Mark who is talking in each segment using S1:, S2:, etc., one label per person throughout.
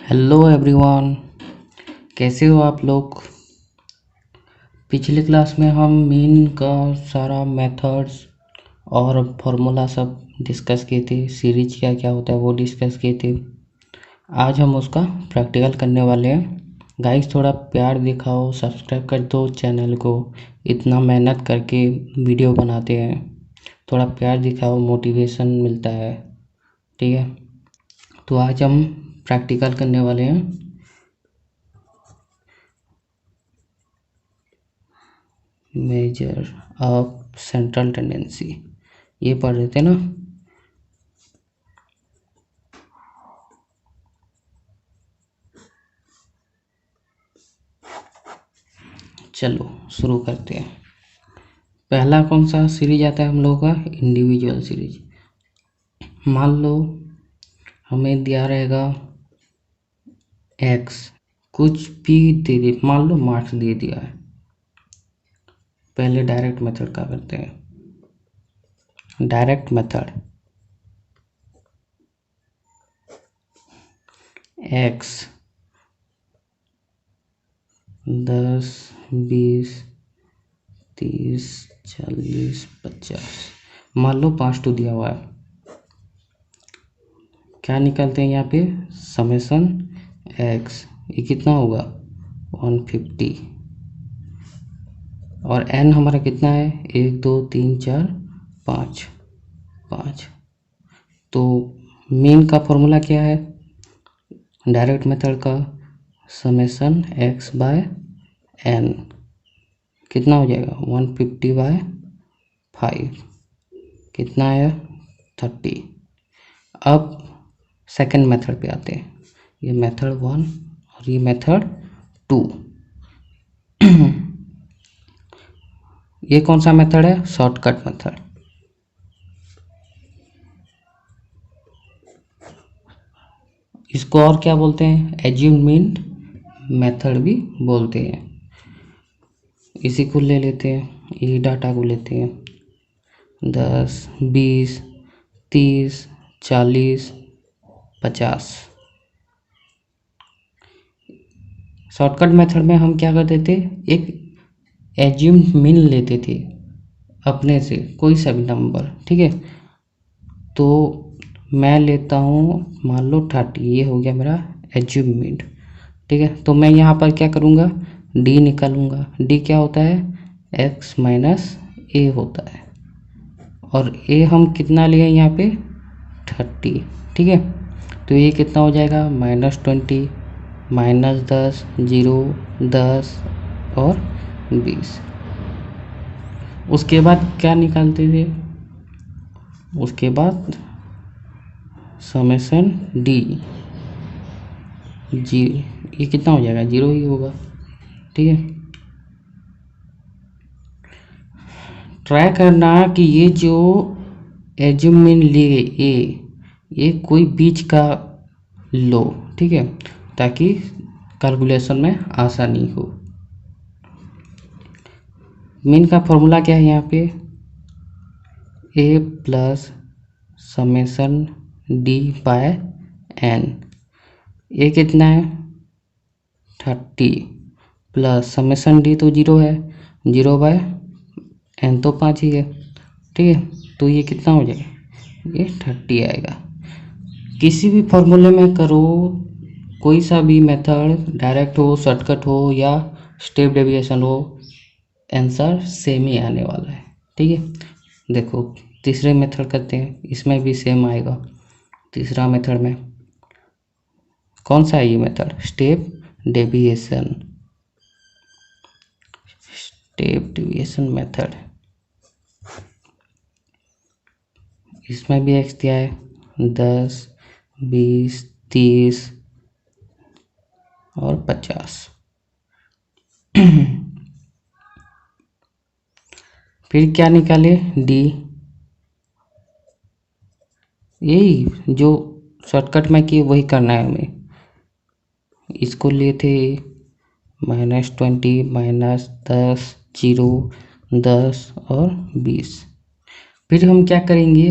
S1: Hello everyone, कैसे हो आप लोग। पिछले क्लास में हम मीन का सारा मेथड्स और फार्मूला सब डिस्कस किए थे। सीरीज क्या क्या होता है वो डिस्कस किए थे। आज हम उसका प्रैक्टिकल करने वाले हैं। गाइस थोड़ा प्यार दिखाओ, सब्सक्राइब कर दो चैनल को। इतना मेहनत करके वीडियो बनाते हैं, थोड़ा प्यार दिखाओ, मोटिवेशन मिलता है। ठीक है, तो आज हम प्रैक्टिकल करने वाले हैं। मेजर ऑफ सेंट्रल टेंडेंसी, ये पढ़ रहे थे ना। चलो शुरू करते हैं। पहला कौन सा सीरीज आता है हम लोगों का, इंडिविजुअल सीरीज। मान लो हमें दिया रहेगा एक्स, कुछ भी दे दे, मान लो मार्क्स दे दिया है। पहले डायरेक्ट मेथड का करते हैं। डायरेक्ट मेथड, एक्स 10, 20, 30, 40, 50, मान लो 5 टू दिया हुआ है। क्या निकालते हैं यहाँ पे, समेसन एक्स, ये कितना होगा 150, और एन हमारा कितना है 1 2 3 4 5 5। तो मीन का फॉर्मूला क्या है, डायरेक्ट मेथड का समेसन एक्स बाय एन, कितना हो जाएगा 150/5, कितना है 30। अब सेकंड मेथड पे आते हैं। ये मेथड 1 और ये मेथड 2। ये कौन सा मेथड है, शॉर्टकट मेथड। इसको और क्या बोलते हैं, एज्यूमेंट मेथड भी बोलते हैं। इसी को ले लेते हैं, ये डाटा को लेते हैं 10, 20, 30, 40, 50। शॉर्टकट मेथड में हम क्या करते थे, एक एज्यूम मीन लेते थे अपने से कोई सा भी नंबर। ठीक है, तो मैं लेता हूँ मान लो 30, ये हो गया मेरा एज्यूम मीन। ठीक है, तो मैं यहाँ पर क्या करूँगा, डी निकालूंगा। डी क्या होता है, एक्स माइनस ए होता है, और ए हम कितना लिए यहाँ पे 30। ठीक है, तो ये कितना हो जाएगा -20, -10, 0, 10 और 20। उसके बाद क्या निकालते थे, उसके बाद समेसन डी जी, ये कितना हो जाएगा 0 ही होगा। ठीक है, ट्राई करना कि ये जो एज्यूमिन लिए ये कोई बीच का लो। ठीक है, ताकि कैलकुलेशन में आसानी हो। मीन का फॉर्मूला क्या है यहाँ पे, A plus summation D by N. A कितना है 30, प्लस समेसन डी तो 0 है, 0 बाय एन तो 5 ही है। ठीक है, तो ये कितना हो जाएगा, ये 30 आएगा। किसी भी फॉर्मूले में करो, कोई सा भी मेथड, डायरेक्ट हो, शॉर्टकट हो या स्टेप डेविएशन हो, आंसर सेम ही आने वाला है। ठीक है, देखो तीसरे मेथड करते हैं, इसमें भी सेम आएगा। तीसरा मेथड में कौन सा है ये method, step deviation, step deviation method. इसमें भी एक्स दिया है 10, 20, 30 और 50। फिर क्या निकाले, डी, यही जो शॉर्टकट में किए वही करना है हमें। इसको लिए थे -20, -10, 0, 10 और 20। फिर हम क्या करेंगे,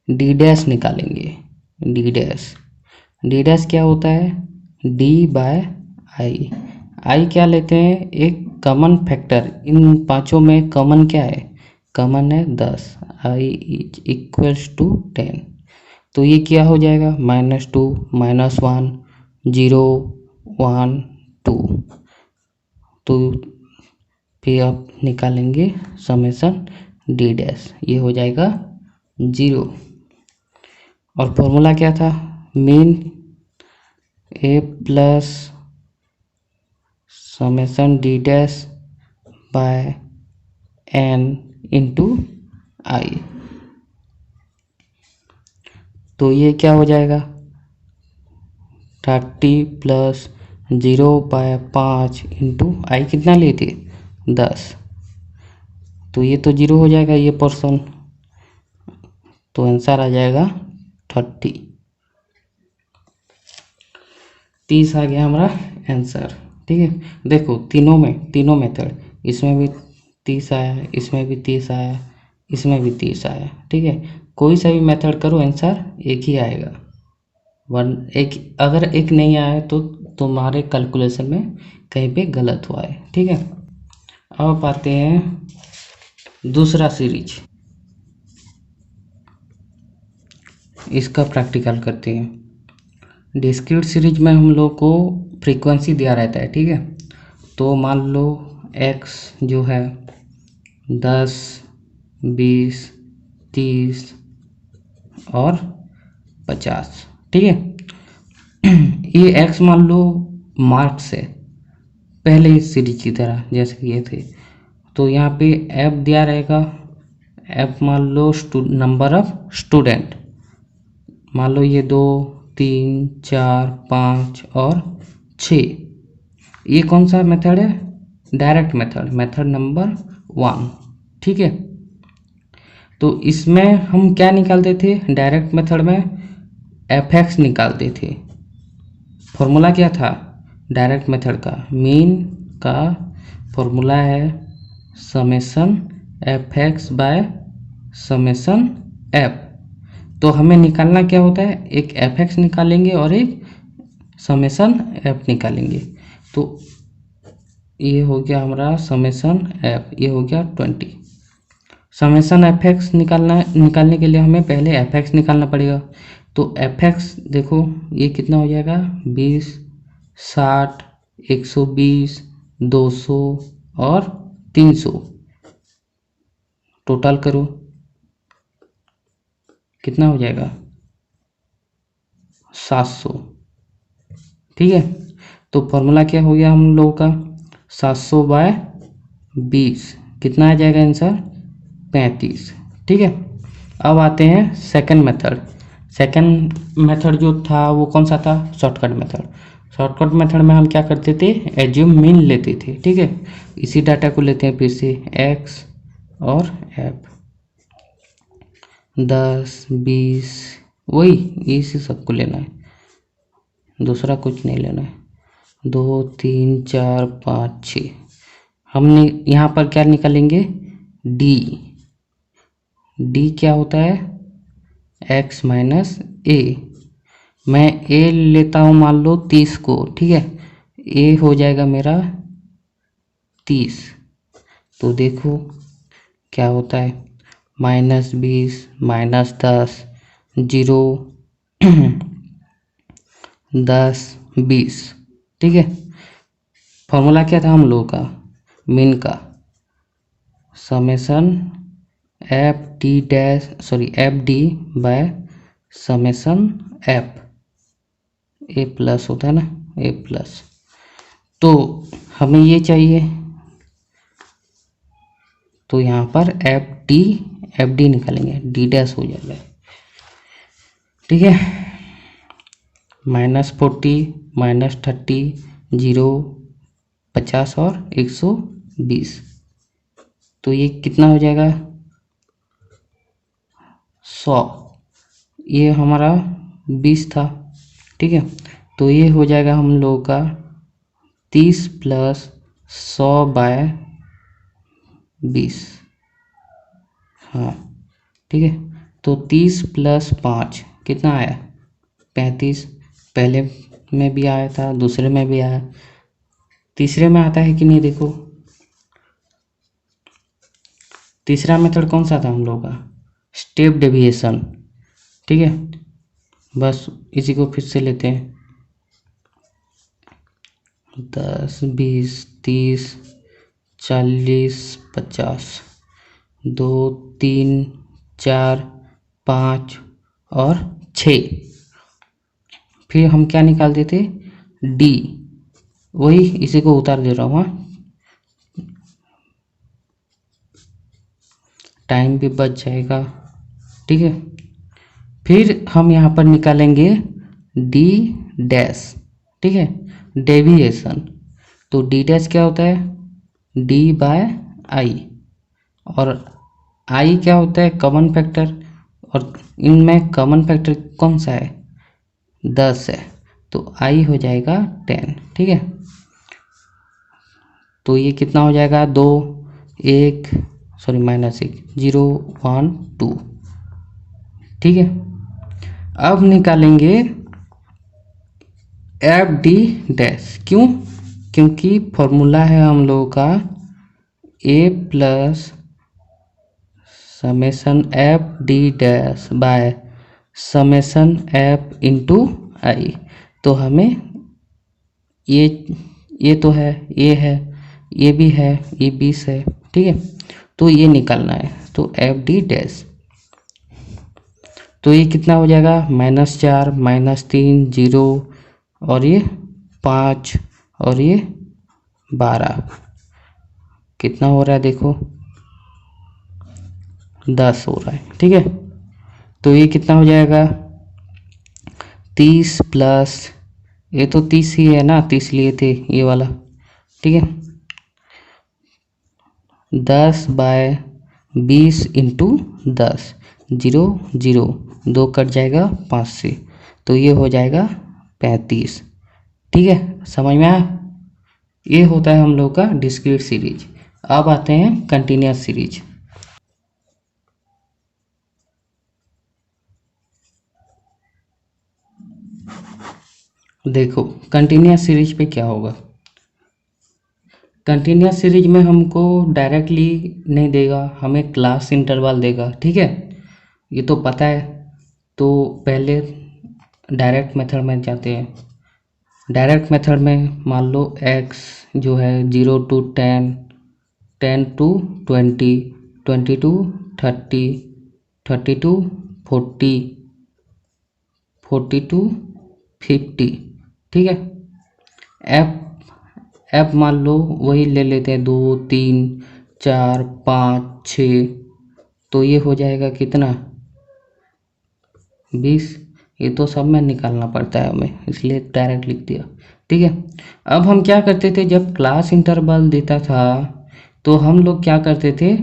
S1: डी डैश निकालेंगे। डी डैश, डी डैश क्या होता है, डी बाय आई। आई क्या लेते हैं, एक कॉमन फैक्टर, इन पांचों में कॉमन क्या है, कॉमन है 10, आई इज इक्वल्स टू 10। तो ये क्या हो जाएगा, -2 -1 0 1 2। तो फिर आप निकालेंगे समेसन डी डैश, ये हो जाएगा 0। और फॉर्मूला क्या था, mean A plus summation D dash by N into I. तो ये क्या हो जाएगा, 30 प्लस 0/5 इंटू आई कितना लिए थे 10। तो ये तो 0 हो जाएगा ये पोर्शन, तो आंसर आ जाएगा 30। 30 आ गया हमारा आंसर। ठीक है, देखो तीनों मेथड, इसमें भी 30 आया, इसमें भी 30 आया, इसमें भी 30 आया। ठीक है, कोई सा भी मेथड करो आंसर एक ही आएगा। एक अगर एक नहीं आया तो तुम्हारे कैलकुलेशन में कहीं पे गलत हुआ है। ठीक है, अब आते हैं दूसरा सीरीज, इसका प्रैक्टिकल करते हैं। डिस्क्रीट सीरीज में हम लोग को फ्रीक्वेंसी दिया रहता है। ठीक है, तो मान लो x जो है 10 20 30 और 50। ठीक है, ये x मान लो मार्क्स है, पहले इस सीरीज की तरह जैसे कि ये थे। तो यहाँ पे f दिया रहेगा, f मान लो नंबर ऑफ स्टूडेंट, मान लो ये 2 3 4 5 और 6। ये कौन सा मेथड है, डायरेक्ट मेथड नंबर 1। ठीक है, तो इसमें हम क्या निकालते थे, डायरेक्ट मेथड में fx निकालते थे। फॉर्मूला क्या था डायरेक्ट मेथड का, मीन का फॉर्मूला है summation fx by summation f। तो हमें निकालना क्या होता है, एक fx निकालेंगे और एक समेसन f निकालेंगे। तो ये हो गया हमारा समेसन f, ये हो गया 20। समेसन fx निकालने के लिए हमें पहले fx निकालना पड़ेगा। तो fx देखो ये कितना हो जाएगा, 20 60 120 200 और 300। टोटल करो कितना हो जाएगा, 700। ठीक है, तो फॉर्मूला क्या हो गया हम लोगों का, 700/20 कितना आ जाएगा आंसर, 35। ठीक है, अब आते हैं सेकंड मेथड जो था वो कौन सा था, शॉर्टकट मेथड में हम क्या करते थे, एज्यूम मीन लेते थे। ठीक है, इसी डाटा को लेते हैं फिर से, x और f 10 20 वही इसी सबको लेना है, दूसरा कुछ नहीं लेना है। 2 3 4 5 6 हमने यहाँ पर क्या निकालेंगे, डी क्या होता है, x माइनस ए। मैं a लेता हूँ मान लो 30 को। ठीक है, a हो जाएगा मेरा 30। तो देखो क्या होता है, -20 -10 0 10 20। ठीक है, फॉर्मूला क्या था हम लोगों का, मीन का summation F D by summation F, A plus होता है ना, ए प्लस। तो हमें ये चाहिए, तो यहाँ पर एफ डी निकालेंगे, डी डैश हो जाएगा। ठीक है, -40 -30 0 50 और 120। तो ये कितना हो जाएगा, 100। ये हमारा 20 था। ठीक है, तो ये हो जाएगा हम लोगों का 30 प्लस 100/20। हाँ ठीक है, तो 30 प्लस 5 कितना आया, 35। पहले में भी आया था, दूसरे में भी आया, तीसरे में आता है कि नहीं देखो। तीसरा मेथड कौन सा था हम लोग का, स्टेप डेविएशन। ठीक है, बस इसी को फिर से लेते हैं। 10, 20, 30, 40, 50, 2, 3, 4, 5 और 6। फिर हम क्या निकाल देते, डी, वही इसी को उतार दे रहा हूँ। टाइम भी बच जाएगा। ठीक है, फिर हम यहाँ पर निकालेंगे डी डैश। ठीक है, डेविएशन। तो डी डैश क्या होता है, डी बाय आई, और आई क्या होता है, कॉमन फैक्टर, और इनमें कॉमन फैक्टर कौन सा है, 10 है, तो आई हो जाएगा 10। ठीक है, तो ये कितना हो जाएगा, 2, 1, सॉरी -1, 0, 1, 2। ठीक है, अब निकालेंगे एफ डी डैश। क्यों, क्योंकि फॉर्मूला है हम लोगों का A plus summation F D dash by summation F into I. तो हमें ये तो है, ये है, ये भी है, ये 20 है। ठीक है, तो ये निकालना है, तो एफ डी डैश। तो ये कितना हो जाएगा, -4, -3, 0, और ये 5, और ये 12, कितना हो रहा है देखो, 10 हो रहा है। ठीक है, तो ये कितना हो जाएगा, 30 प्लस, ये तो 30 ही है ना, 30 लिए थे ये वाला। ठीक है, 10/20 इंटू 10, 0, 0, 2 कट जाएगा 5 से, तो ये हो जाएगा 35। ठीक है, समझ में आया। ये होता है हम लोग का डिस्क्रीट सीरीज। अब आते हैं कंटिन्यूस सीरीज। देखो कंटिन्यूस सीरीज पे क्या होगा, कंटिन्यूस सीरीज में हमको डायरेक्टली नहीं देगा, हमें क्लास इंटरवल देगा। ठीक है, ये तो पता है। तो पहले डायरेक्ट मेथड में जाते हैं। डायरेक्ट मेथड में मान लो x जो है 0 to 10, 10 to 20, 20 to 30, 30 to 40, 40 to 50। ठीक है, एफ मान लो वही ले लेते हैं, 2, 3, 4, 5, 6, तो ये हो जाएगा कितना, 20। ये तो सब में निकालना पड़ता है हमें, इसलिए डायरेक्ट लिख दिया। ठीक है, अब हम क्या करते थे, जब क्लास इंटरवल देता था तो हम लोग क्या करते थे,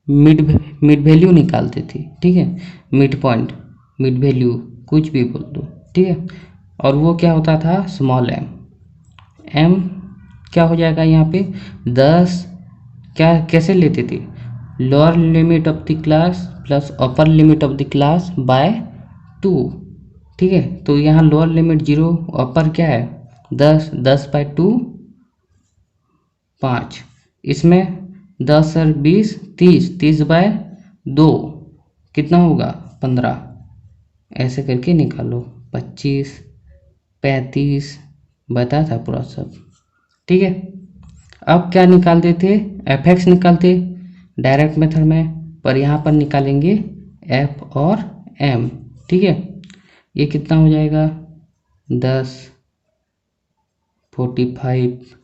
S1: मिड वैल्यू निकालते थे। ठीक है, मिड पॉइंट, मिड वैल्यू, कुछ भी बोल दो। ठीक है, और वो क्या होता था, स्मॉल एम क्या हो जाएगा यहाँ पे, 10, क्या कैसे लेते थे, lower limit of the class plus upper limit of the class by 2। ठीक है, तो यहाँ लोअर लिमिट 0, अपर क्या है 10, 10/2, 5, इसमें 10 और 20, 30, 30/2 कितना होगा, 15, ऐसे करके निकालो, 25, 35, बता था पूरा सब। ठीक है, अब क्या निकालते थे, एफ एक्स निकालते डायरेक्ट मेथड में, पर यहाँ पर निकालेंगे एफ और एम। ठीक है, ये कितना हो जाएगा, 10, 45,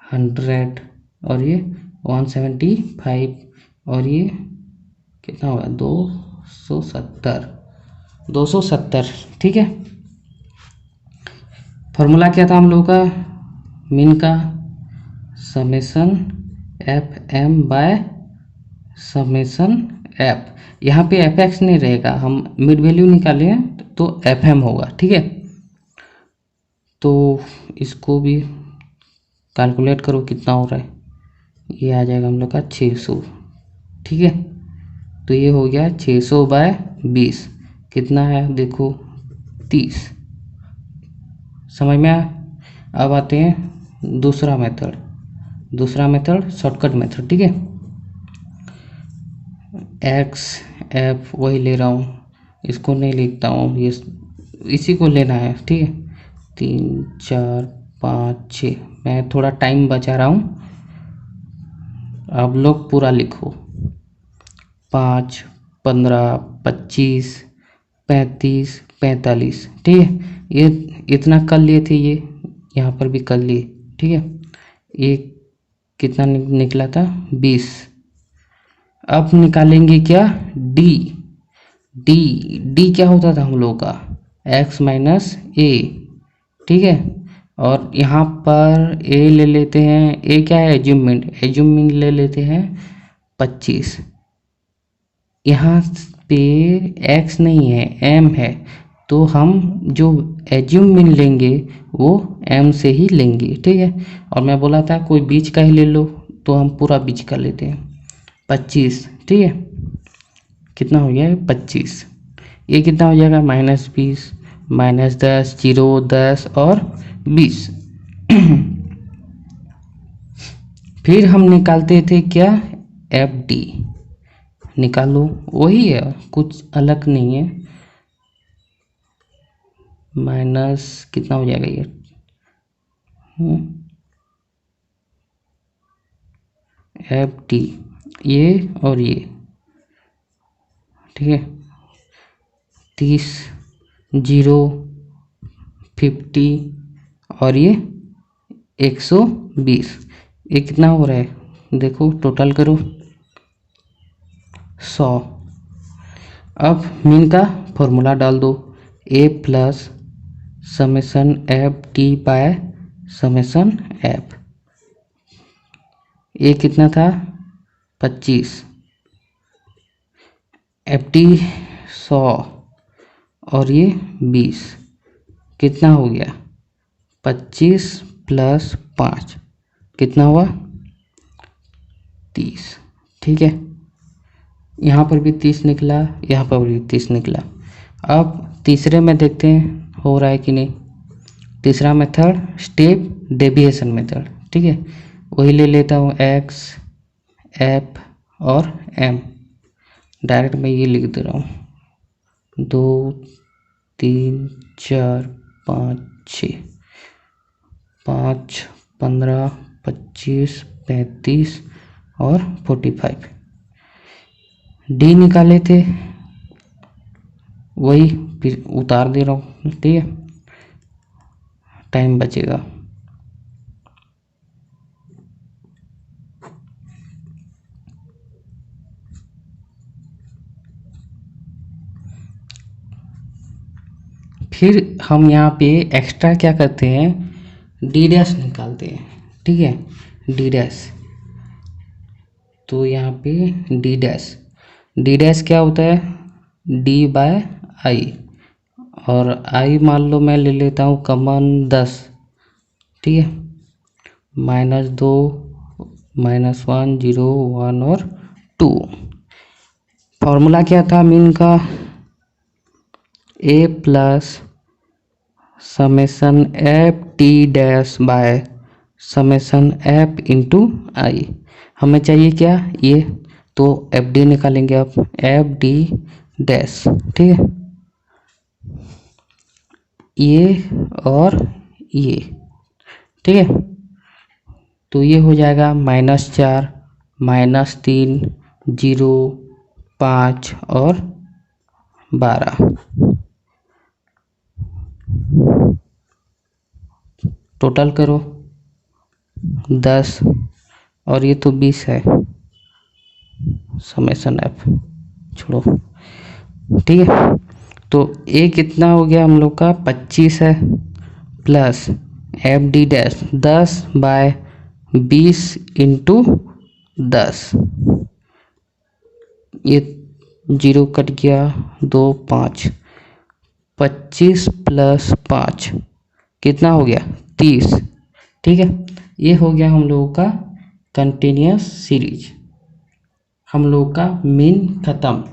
S1: 100, और ये 175, और ये कितना होगा, 270, 270। ठीक है, फॉर्मूला क्या था हम लोगों का, मीन का summation F M by summation F. यहाँ पे एफ एक्स नहीं रहेगा, हम मिड वैल्यू निकाले हैं तो एफ एम होगा। ठीक है, तो इसको भी कैलकुलेट करो कितना हो रहा है, ये आ जाएगा हम लोग का 600। ठीक है, तो ये हो गया 600/20, कितना है देखो, 30, समझ में आया। अब आते हैं दूसरा मेथड शॉर्टकट मेथड, ठीक है। एक्स एफ वही ले रहा हूँ, इसको नहीं लिखता हूँ, ये इसी को लेना है, ठीक है। 3 4 5 6, मैं थोड़ा टाइम बचा रहा हूँ, आप लोग पूरा लिखो। 5 15 25 35 45, ठीक है। ये इतना कर लिए थे, ये यहाँ पर भी कर लिए, ठीक है। ये कितना निकला था 20। अब निकालेंगे क्या डी। डी क्या होता था हम लोगों का x माइनस ए, ठीक है। और यहाँ पर ए ले लेते हैं, ए क्या है एज्यूमिंट ले लेते हैं 25। यहाँ पे x नहीं है m है, तो हम जो एज्यूमिंट लेंगे वो m से ही लेंगे, ठीक है। और मैं बोला था कोई बीच का ही ले लो, तो हम पूरा बीच का लेते हैं 25, ठीक है। कितना हो गया 25, ये कितना हो जाएगा -20 -10 0 10 और 20। फिर हम निकालते थे क्या एफ डी, निकालो, वही है, कुछ अलग नहीं है। माइनस कितना हो जाएगा ये एफ डी, ये और ये, ठीक है। 30 0 50 और ये 120, ये कितना हो रहा है देखो, टोटल करो 100। अब मीन का फॉर्मूला डाल दो, A plus summation F T by summation F. ये कितना था 25, एफ टी 100 और ये 20, कितना हो गया 25 प्लस 5 कितना हुआ 30, ठीक है। यहाँ पर भी 30 निकला, यहाँ पर भी 30 निकला। अब तीसरे में देखते हैं हो रहा है कि नहीं। तीसरा मेथड स्टेप डेविएशन मेथड, ठीक है। वही ले लेता हूँ x f और m, डायरेक्ट मैं ये लिख दे रहा हूँ 2 3 4 5 6 5 15 25 35 और 45। डी निकाले थे, वही फिर उतार दे रहा हूँ, ठीक है, टाइम बचेगा। फिर हम यहाँ पे एक्स्ट्रा क्या करते हैं, डी डैश निकालते हैं, ठीक है, डी डैश। तो यहाँ पे डी डैश क्या होता है डी बाय आई, और आई मान लो मैं ले लेता हूँ कॉमन 10, ठीक है। -2 -1 0 1 और 2। फॉर्मूला क्या था मीन का A plus summation F T dash by summation F into I. हमें चाहिए क्या ये, तो एफ डी निकालेंगे अब, एफ डी डैश, ठीक है, ये और ये, ठीक है। तो ये हो जाएगा -4 -3 0 5 और 12, टोटल करो 10 और ये तो 20 है, समेसन एफ छोड़ो, ठीक है। तो ए कितना हो गया हम लोग का 25 है, plus F D dash 10 by 20 into 10, ये 0 कट गया 2 5, 25 प्लस 5 कितना हो गया 30, ठीक है। ये हो गया हम लोगों का कंटिन्यूस सीरीज, हम लोग का मीन खत्म।